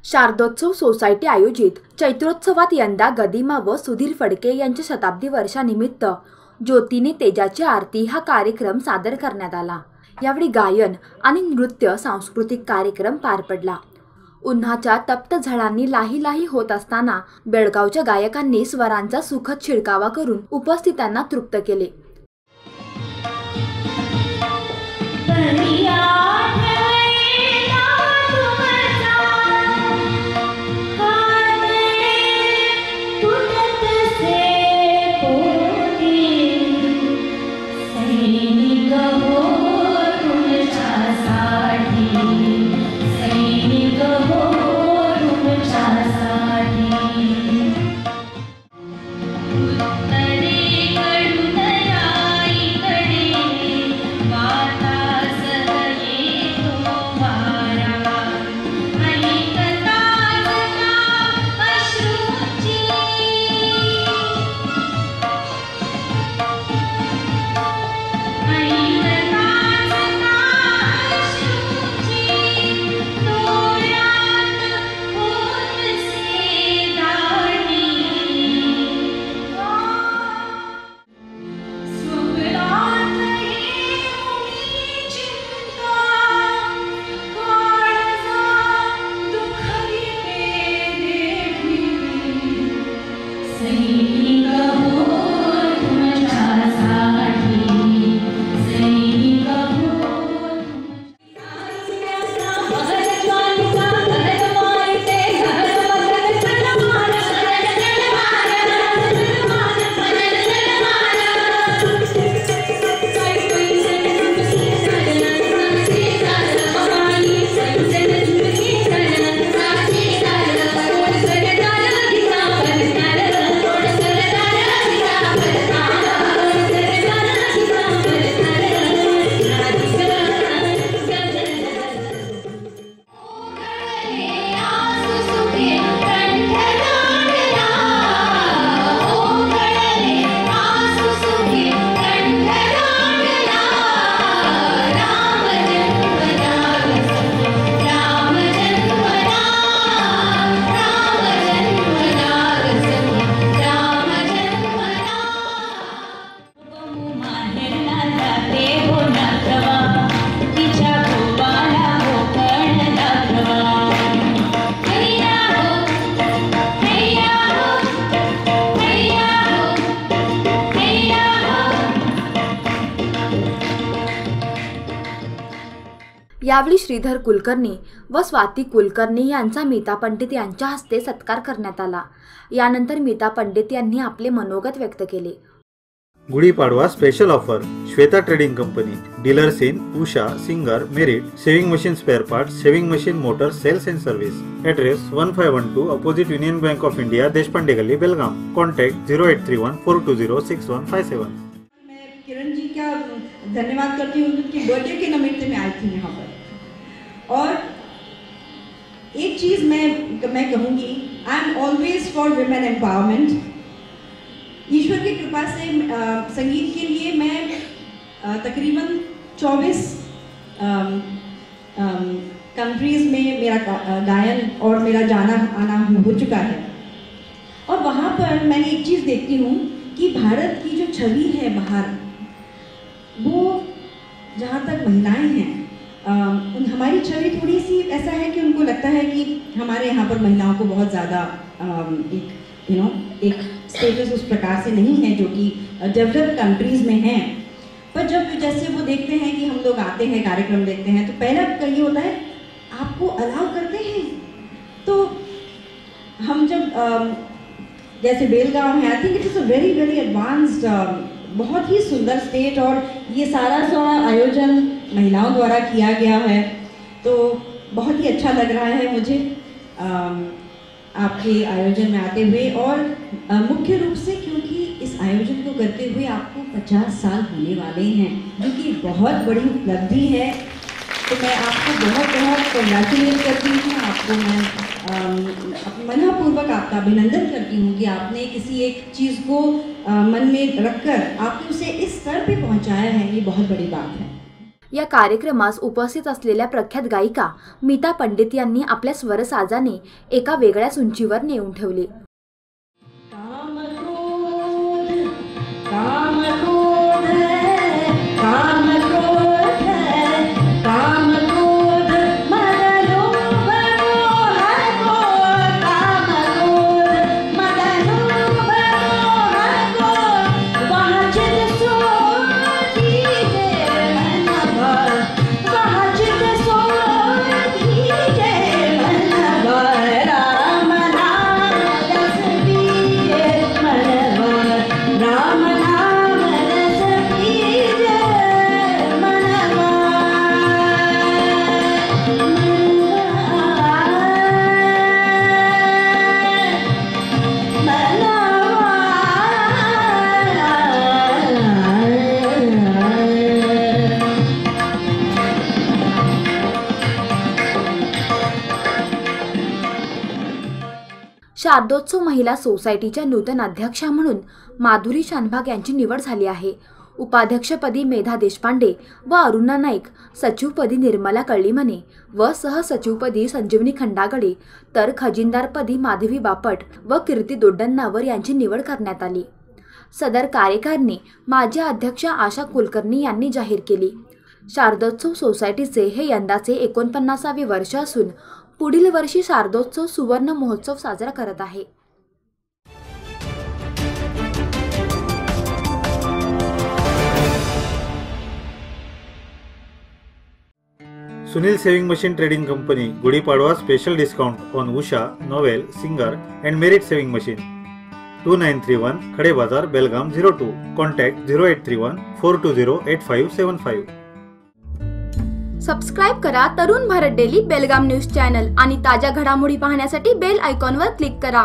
शारदोत्सव society आयोजित चैत्रोत्सवात यंदा गदिमा व सुधीर फडके यांच्या शताब्दी वर्षानिमित्त ज्योतीने तेजाची आरती हा कार्यक्रम सादर करण्यात आला। यावेळी गायन आणि नृत्य सांस्कृतिक कार्यक्रम पार पडला। उन्हाच्या तप्त झळांनी लाही लाही होत असताना बेळगावच्या गायकांनी स्वरांचा सुखद शिडकावा करून उपस्थितांना तृप्त केले। यावेळी श्रीधर कुलकर्णी व स्वाती कुलकर्णी यांचा मीता पंडित यांच्या हस्ते सत्कार करण्यात आला। यानंतर मीता पंडित यांनी आपले मनोगत व्यक्त केले। Gudi Padwa special offer Shweta trading company, dealers in Usha, Singer, Merit, sewing machine spare parts, sewing machine motor sales and service. Address 1512 opposite Union Bank of India, Deshpande गली, बेलगाम। कॉन्टैक्ट 0831-420-6157। मैं किरण जी का धन्यवाद करती हूँ, उनकी बर्थडे के निमित्त में आई थी यहाँ पर। और एक चीज मैं कहूँगी, I am always for women empowerment. ईश्वर की कृपा से संगीत के लिए मैं तकरीबन 24 कंट्रीज में मेरा गायन और मेरा जाना आना हो चुका है। और वहाँ पर मैंने एक चीज़ देखती हूँ कि भारत की जो छवि है बाहर, वो जहाँ तक महिलाएं हैं, हमारी छवि थोड़ी सी ऐसा है कि उनको लगता है कि हमारे यहाँ पर महिलाओं को बहुत ज़्यादा एक स्टेटस उस प्रकार से नहीं है जो कि डेवलप्ड कंट्रीज़ में है। पर जब जैसे वो देखते हैं कि हम लोग आते हैं, कार्यक्रम देखते हैं, तो पहला ये होता है, आपको अलाउ करते हैं। तो हम जब जैसे बेलगांव है, I think it is a very very advanced, बहुत ही सुंदर स्टेट, और ये सारा आयोजन महिलाओं द्वारा किया गया है। तो बहुत ही अच्छा लग रहा है मुझे आपके आयोजन में आते हुए, और मुख्य रूप से क्योंकि इस आयोजन को करते हुए आपको 50 साल होने वाले हैं, जो कि बहुत बड़ी उपलब्धि है। तो मैं आपको बहुत बहुत कंग्रेचुलेट करती हूँ, आपको मैं मनपूर्वक आपका अभिनंदन करती हूँ कि आपने किसी एक चीज़ को मन में रखकर आपने उसे इस स्तर पे पहुँचाया है, ये बहुत बड़ी बात है। या कार्यक्रमास उपस्थित असलेल्या प्रख्यात गायिका मीता पंडित यांनी आपल्या स्वरसाजाने एका वेगळ्याच उंचीवर नेऊन ठेवले. शारदोत्सव महिला सोसायटीच्या नूतन अध्यक्षा म्हणून माधुरी शानभाग यांची निवड झाली आहे. उपाध्यक्षपदी मेधा देशपांडे व अरुणा नाईक, सचिवपदी निर्मला कळीमने व सहसचिवपदी संजीवनी खंडागळे, तर खजिनदारपदी माधवी बापट व कीर्ती दोड्डन्नावर यांची निवड करण्यात आली. सदर कार्यकारिणी माजी अध्यक्षा आशा कुलकर्णी यांनी जाहीर केली. शारदोत्सव सोसायटीचे हे यंदाचे 49वे वर्ष असून पुढील वर्षी शारदोत्सव सुवर्ण महोत्सव साजरा करत आहे. Sunil Saving Machine Trading Company, Gudi-Padwa special discount on Usha, Novell, Singer and Merit Saving Machine. 2931 Khade Bazar, Belgaum 02. Contact 0831 420 8575. Subscribe करा तरुण भारत डेली बेलगाम न्यूज चॅनल आणि ताज्या घडामोडी पाहण्यासाठी बेल आयकॉनवर क्लिक करा.